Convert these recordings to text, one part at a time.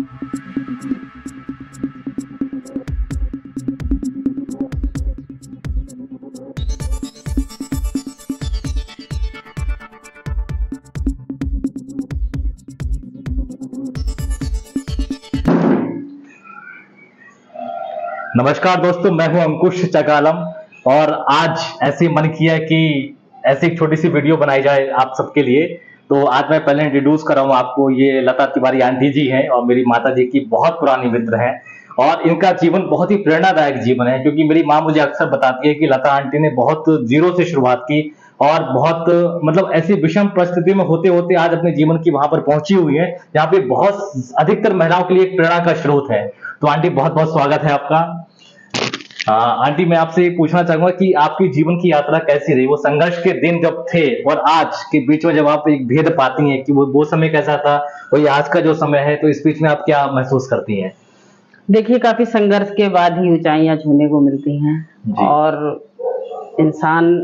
नमस्कार दोस्तों, मैं हूं अंकुश चकालम और आज ऐसे मन किया कि ऐसी एक छोटी सी वीडियो बनाई जाए आप सबके लिए। तो आज मैं पहले इंट्रोड्यूस कर रहा हूं आपको, ये लता तिवारी आंटी जी हैं और मेरी माता जी की बहुत पुरानी मित्र हैं और इनका जीवन बहुत ही प्रेरणादायक जीवन है, क्योंकि मेरी माँ मुझे अक्सर बताती है कि लता आंटी ने बहुत जीरो से शुरुआत की और बहुत मतलब ऐसी विषम परिस्थिति में होते होते आज अपने जीवन की वहां पर पहुंची हुई है, जहाँ पे बहुत अधिकतर महिलाओं के लिए एक प्रेरणा का स्रोत है। तो आंटी, बहुत बहुत स्वागत है आपका। आंटी, मैं आपसे ये पूछना चाहूंगा कि आपकी जीवन की यात्रा कैसी रही, वो संघर्ष के दिन जब थे और आज के बीच में जब आप एक भेद पाती हैं कि वो समय कैसा था और ये आज का जो समय है, तो इस बीच में आप क्या महसूस करती हैं? देखिए, काफी संघर्ष के बाद ही ऊंचाइयां छूने को मिलती हैं और इंसान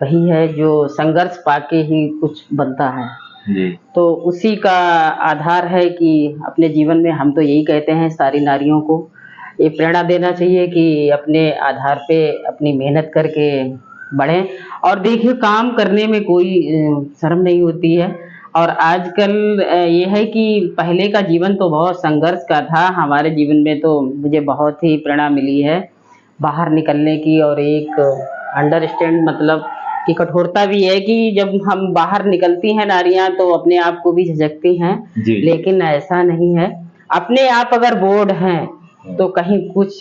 वही है जो संघर्ष पाके ही कुछ बनता है जी। तो उसी का आधार है कि अपने जीवन में हम तो यही कहते हैं सारी नारियों को ये प्रेरणा देना चाहिए कि अपने आधार पे अपनी मेहनत करके बढ़ें। और देखिए, काम करने में कोई शर्म नहीं होती है। और आजकल ये है कि पहले का जीवन तो बहुत संघर्ष का था, हमारे जीवन में तो मुझे बहुत ही प्रेरणा मिली है बाहर निकलने की, और एक अंडरस्टैंड मतलब कि कठोरता भी है कि जब हम बाहर निकलती हैं नारियां तो अपने आप को भी झिझकती हैं, लेकिन ऐसा नहीं है। अपने आप अगर बोर्ड हैं तो कहीं कुछ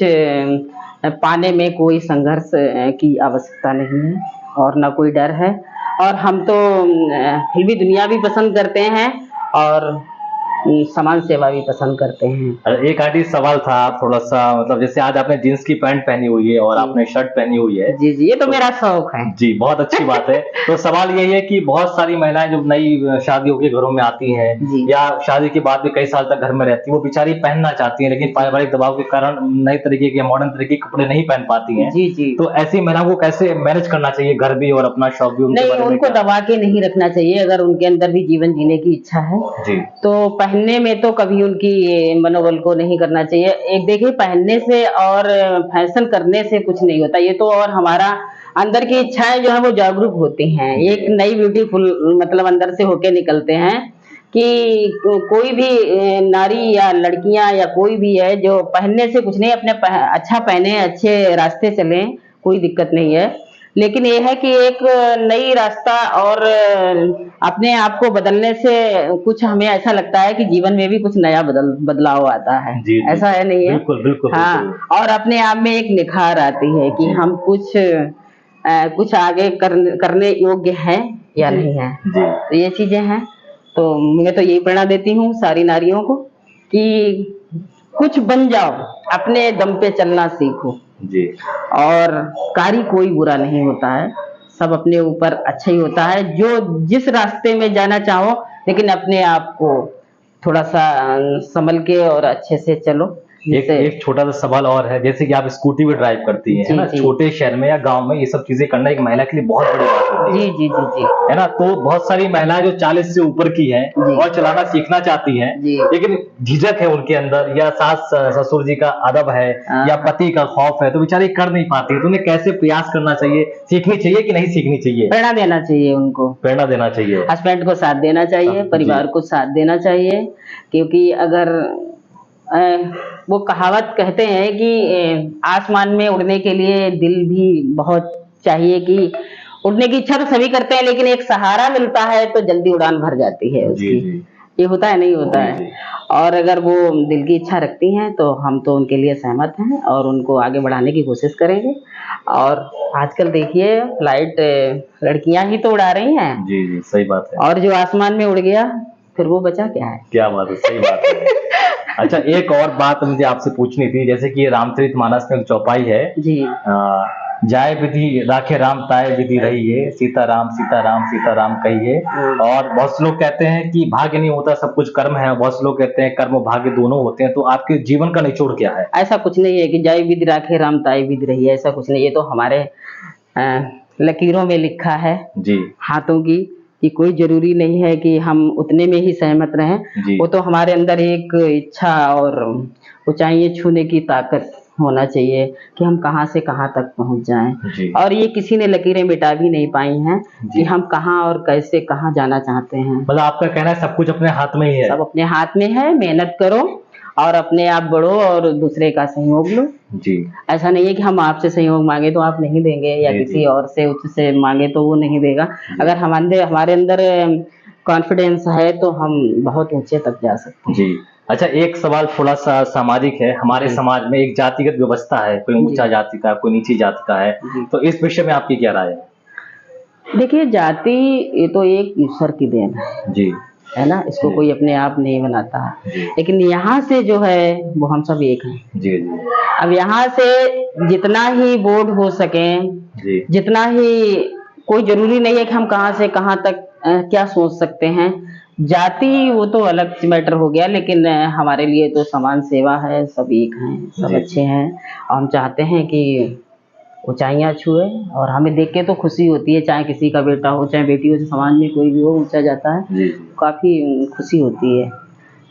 पाने में कोई संघर्ष की आवश्यकता नहीं है और ना कोई डर है। और हम तो फिल्मी दुनिया भी पसंद करते हैं और समाज सेवा भी पसंद करते हैं। एक आंटी सवाल था थोड़ा सा, मतलब जैसे आज आपने जींस की पैंट पहनी हुई है और आपने शर्ट पहनी हुई है। जी जी, ये तो मेरा शौक है जी, बहुत अच्छी बात है। तो सवाल यही है कि बहुत सारी महिलाएं जो नई शादियों के घरों में आती हैं या शादी के बाद भी कई साल तक घर में रहती है, वो बेचारी पहनना चाहती है लेकिन पारिवारिक दबाव के कारण नए तरीके के मॉडर्न तरीके के कपड़े नहीं पहन पाती हैं। जी जी। तो ऐसी महिलाओं को कैसे मैनेज करना चाहिए, घर भी और अपना शौक भी? नहीं, उनको दबा के नहीं रखना चाहिए। अगर उनके अंदर भी जीवन जीने की इच्छा है जी, तो पहनने में तो कभी उनकी मनोबल को नहीं करना चाहिए। एक देखिए, पहनने से और फैशन करने से कुछ नहीं होता, ये तो और हमारा अंदर की इच्छाएं जो है वो जागरूक होती हैं, एक नई ब्यूटीफुल मतलब अंदर से होके निकलते हैं। कि कोई भी नारी या लड़कियां या कोई भी है जो पहनने से कुछ नहीं, अपने अच्छा पहने, अच्छे रास्ते चलें, कोई दिक्कत नहीं है। लेकिन ये है कि एक नई रास्ता और अपने आप को बदलने से कुछ हमें ऐसा लगता है कि जीवन में भी कुछ नया बदलाव आता है। जी, ऐसा है नहीं है? बिल्कुल बिल्कुल। हाँ, और अपने आप में एक निखार आती है कि हम कुछ आगे करने योग्य हैं या नहीं है। तो ये चीजें हैं। तो मैं तो यही प्रेरणा देती हूँ सारी नारियों को कि कुछ बन जाओ, अपने दम पे चलना सीखो जी। और कार्य कोई बुरा नहीं होता है, सब अपने ऊपर अच्छा ही होता है। जो जिस रास्ते में जाना चाहो, लेकिन अपने आप को थोड़ा सा संभल के और अच्छे से चलो। एक छोटा सा सवाल और है, जैसे कि आप स्कूटी भी ड्राइव करती हैं, है ना? छोटे शहर में या गांव में ये सब चीजें करना एक महिला के लिए बहुत बड़ी बात होती है। जी जी जी जी, है ना? तो बहुत सारी महिलाएं जो 40 से ऊपर की हैं और चलाना सीखना चाहती हैं, लेकिन झिझक है उनके अंदर, या सास ससुर जी का अदब है या पति का खौफ है, तो बेचारी कर नहीं पाती। तो उन्हें कैसे प्रयास करना चाहिए, सीखनी चाहिए कि नहीं सीखनी चाहिए? प्रेरणा देना चाहिए उनको, प्रेरणा देना चाहिए, हस्बैंड को साथ देना चाहिए, परिवार को साथ देना चाहिए। क्योंकि अगर वो कहावत कहते हैं कि आसमान में उड़ने के लिए दिल भी बहुत चाहिए, कि उड़ने की इच्छा तो सभी करते हैं लेकिन एक सहारा मिलता है तो जल्दी उड़ान भर जाती है उसकी। ये होता है, नहीं होता है? और अगर वो दिल की इच्छा रखती हैं तो हम तो उनके लिए सहमत हैं और उनको आगे बढ़ाने की कोशिश करेंगे। और आजकल देखिए, फ्लाइट लड़कियां ही तो उड़ा रही हैं। जी जी, सही बात है। और जो आसमान में उड़ गया फिर वो बचा क्या है? क्या बात है, सही बात है। अच्छा, एक और बात मुझे आपसे पूछनी थी, जैसे कि रामचरितमानस में एक चौपाई है जी, जाय विधि राखे राम ताय विधि रहिए, सीताराम सीताराम सीताराम कहिए। और बहुत से लोग कहते हैं कि भाग्य नहीं होता, सब कुछ कर्म है। बहुत से लोग कहते हैं कर्म भाग्य दोनों होते हैं। तो आपके जीवन का निचोड़ क्या है? ऐसा कुछ नहीं है कि जाय विधि राखे राम ताय विधि रहिए, ऐसा कुछ नहीं। ये तो हमारे लकीरों में लिखा है जी, हाथों की, कि कोई जरूरी नहीं है कि हम उतने में ही सहमत रहें। वो तो हमारे अंदर एक इच्छा और ऊंचाइयां छूने की ताकत होना चाहिए कि हम कहाँ से कहाँ तक पहुंच जाएं। और ये किसी ने लकीरें मिटा भी नहीं पाई हैं कि हम कहाँ और कैसे कहाँ जाना चाहते हैं। मतलब आपका कहना है सब कुछ अपने हाथ में ही है? सब अपने हाथ में है, मेहनत करो और अपने आप बढ़ो और दूसरे का सहयोग लो। जी। ऐसा नहीं है कि हम आपसे सहयोग मांगे तो आप नहीं देंगे, या किसी और से उच्च से मांगे तो वो नहीं देगा। अगर हमारे अंदर कॉन्फिडेंस है तो हम बहुत ऊंचे तक जा सकते हैं। जी। अच्छा, एक सवाल थोड़ा सा सामाजिक है। हमारे समाज में एक जातिगत व्यवस्था है, कोई ऊंचा जाति का, कोई नीची जाति का है, तो इस विषय में आपकी क्या राय है? देखिए, जाति ये तो एक ईश्वर की देन है जी, है ना, इसको कोई अपने आप नहीं बनाता है। लेकिन यहाँ से जो है वो हम सब एक हैं। जी जी। अब यहाँ से जितना ही बोर्ड हो सके, जितना ही, कोई जरूरी नहीं है कि हम कहाँ से कहाँ तक क्या सोच सकते हैं। जाति वो तो अलग मैटर हो गया, लेकिन हमारे लिए तो समान सेवा है, सब एक हैं, सब अच्छे हैं। और हम चाहते हैं कि ऊंचाइयां छुए, और हमें देख के तो खुशी होती है, चाहे किसी का बेटा हो चाहे बेटी हो, समाज में कोई भी हो ऊंचा जाता है, काफी खुशी होती है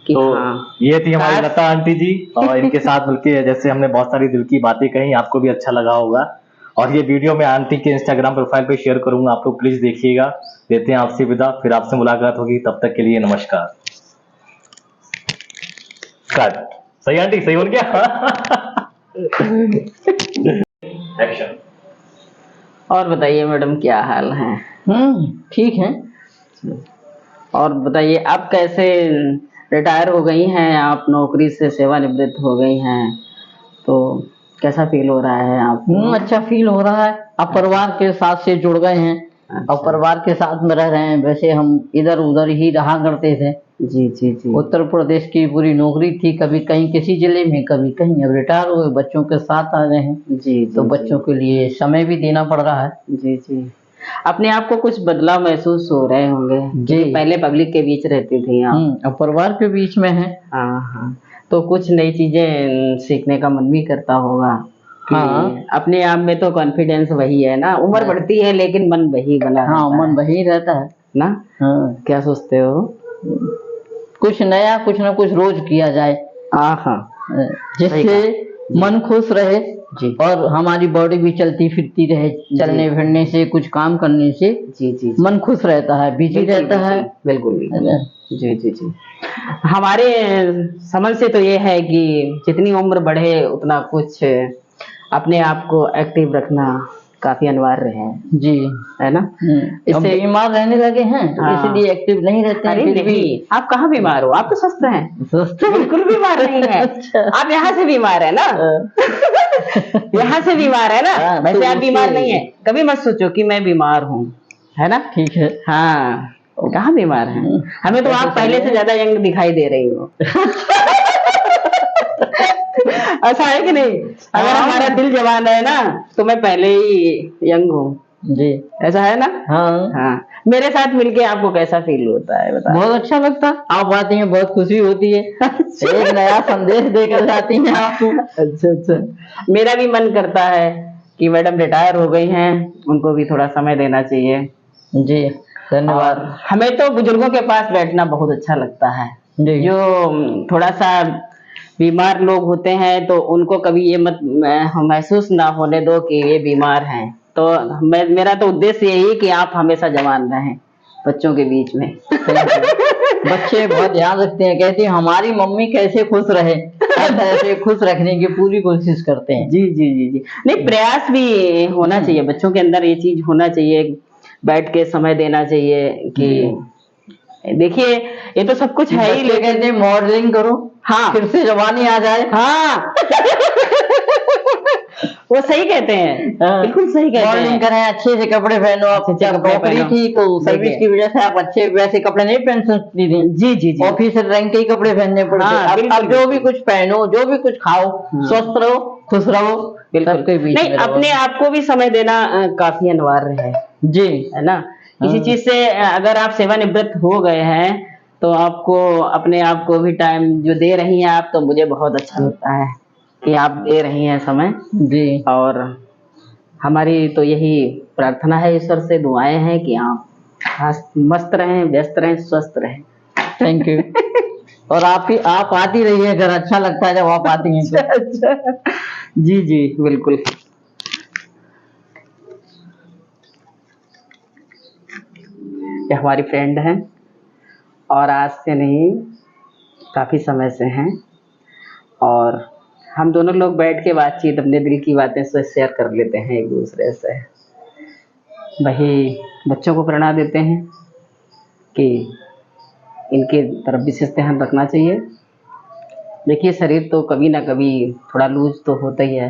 कि तो हाँ। ये थी हमारी लता आंटी जी, और इनके साथ मिलकर जैसे हमने बहुत सारी दिल की बातें कही, आपको भी अच्छा लगा होगा। और ये वीडियो मैं आंटी के इंस्टाग्राम प्रोफाइल पे शेयर करूंगा, आप लोग प्लीज देखिएगा। देते हैं आपसे विदा, फिर आपसे मुलाकात होगी, तब तक के लिए नमस्कार। कट। सही आंटी, सही बोल गया? एक्शन। और बताइए मैडम, क्या हाल है? ठीक है। और बताइए, आप कैसे रिटायर हो गई हैं, आप नौकरी से सेवानिवृत्त हो गई हैं, तो कैसा फील हो रहा है आपको? अच्छा फील हो रहा है। अब परिवार के साथ से जुड़ गए हैं। अच्छा। और परिवार के साथ में रह रहे हैं। वैसे हम इधर उधर ही रहा करते थे। जी जी जी। उत्तर प्रदेश की पूरी नौकरी थी, कभी कहीं किसी जिले में, कभी कहीं। अब रिटायर हुए, बच्चों के साथ आ गए हैं। जी। तो बच्चों के लिए समय भी देना पड़ रहा है। जी जी। अपने आप को कुछ बदलाव महसूस हो रहे होंगे जी। पहले पब्लिक के बीच रहती थी आप, अब परिवार के बीच में है। हाँ, तो कुछ नई चीजें सीखने का मन भी करता होगा। हाँ, अपने आप में तो कॉन्फिडेंस वही है ना, उम्र बढ़ती है लेकिन मन वही बना रहता है। मन वही रहता है ना। हाँ। क्या सोचते हो? कुछ नया, कुछ ना कुछ रोज किया जाए, जिससे मन खुश रहे जी। और हमारी बॉडी भी चलती फिरती रहे। चलने फिरने से, कुछ काम करने से जी जी, मन खुश रहता है, बिजी रहता है। बिल्कुल। जी जी जी। हमारे समझ से तो ये है कि जितनी उम्र बढ़े उतना कुछ अपने आप को एक्टिव रखना काफी अनिवार्य है जी, है ना। इससे बीमार रहने लगे हैं तो इसलिए एक्टिव नहीं रहते हैं। फिर भी आप कहाँ बीमार हो? आप तो स्वस्थ हैं। बिल्कुल बीमार नहीं है। आप यहाँ से बीमार है ना। यहाँ से बीमार है ना। वैसे आप बीमार नहीं है। कभी मत सोचो कि मैं बीमार हूँ, है ना। ठीक है। हाँ, कहाँ बीमार है? हमें तो आप पहले से ज्यादा यंग दिखाई दे रही हो। ऐसा है कि नहीं? अगर हमारा दिल जवान है ना तो मैं पहले ही यंग हूँ जी। ऐसा है ना। हाँ। मेरे साथ मिलके आपको कैसा फील होता है बता? बहुत अच्छा लगता है। आप आती हैं, बहुत खुशी होती है। एक नया संदेश देकर जाती हैं आपको। अच्छा। मेरा भी मन करता है कि मैडम रिटायर हो गई हैं, उनको भी थोड़ा समय देना चाहिए। जी, धन्यवाद। हमें तो बुजुर्गों के पास बैठना बहुत अच्छा लगता है। जो थोड़ा सा बीमार लोग होते हैं तो उनको कभी ये मत महसूस ना होने दो कि ये बीमार हैं। तो मेरा तो उद्देश्य यही कि आप हमेशा जवान रहें बच्चों के बीच में। बच्चे बहुत ध्यान रखते हैं, कहते हैं हमारी मम्मी कैसे खुश रहे, ऐसे खुश रखने की पूरी कोशिश करते हैं। जी जी जी जी। नहीं, प्रयास भी होना चाहिए बच्चों के अंदर, ये चीज होना चाहिए, बैठ के समय देना चाहिए कि देखिए ये तो सब कुछ है ही। लेकिन कहते हैं मॉडलिंग करो, हाँ, फिर से जवानी आ जाए। हाँ। वो सही कहते हैं, बिल्कुल सही कहते हैं। मॉडलिंग करें, अच्छे से कपड़े पहनो। आप नौकरी थी तो सर्विस की वजह से आप अच्छे वैसे कपड़े नहीं पहन सकती थी। जी जी जी। ऑफिसर रैंक के ही कपड़े पहनने पड़ते। अब जो भी कुछ पहनो, जो भी कुछ खाओ, स्वस्थ रहो, खुश रहो। सबके बीच नहीं, अपने आप को भी समय देना काफी अनिवार्य है जी, है ना। किसी चीज से अगर आप सेवानिवृत्त हो गए हैं तो आपको अपने आप को भी टाइम जो दे रही हैं आप, तो मुझे बहुत अच्छा लगता है कि आप दे रही हैं समय जी। और हमारी तो यही प्रार्थना है, ईश्वर से दुआएं हैं कि आप मस्त रहें, व्यस्त रहें, स्वस्थ रहें। Thank you. और आप आती रहिए घर, अच्छा लगता है जब आप आती हैं तो। अच्छा, जी जी बिल्कुल। ये हमारी फ्रेंड हैं और आज से नहीं काफ़ी समय से हैं, और हम दोनों लोग बैठ के बातचीत अपने दिल की बातें शेयर कर लेते हैं एक दूसरे से। वही बच्चों को प्रेरणा देते हैं कि इनके तरफ विशेष ध्यान रखना चाहिए। देखिए शरीर तो कभी ना कभी थोड़ा लूज तो होता ही है,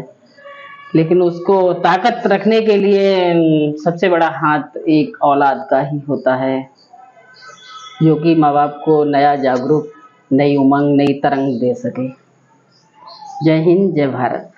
लेकिन उसको ताकत रखने के लिए सबसे बड़ा हाथ एक औलाद का ही होता है, जो कि माँ बाप को नया जागरूक, नई उमंग, नई तरंग दे सके। जय हिंद, जय भारत।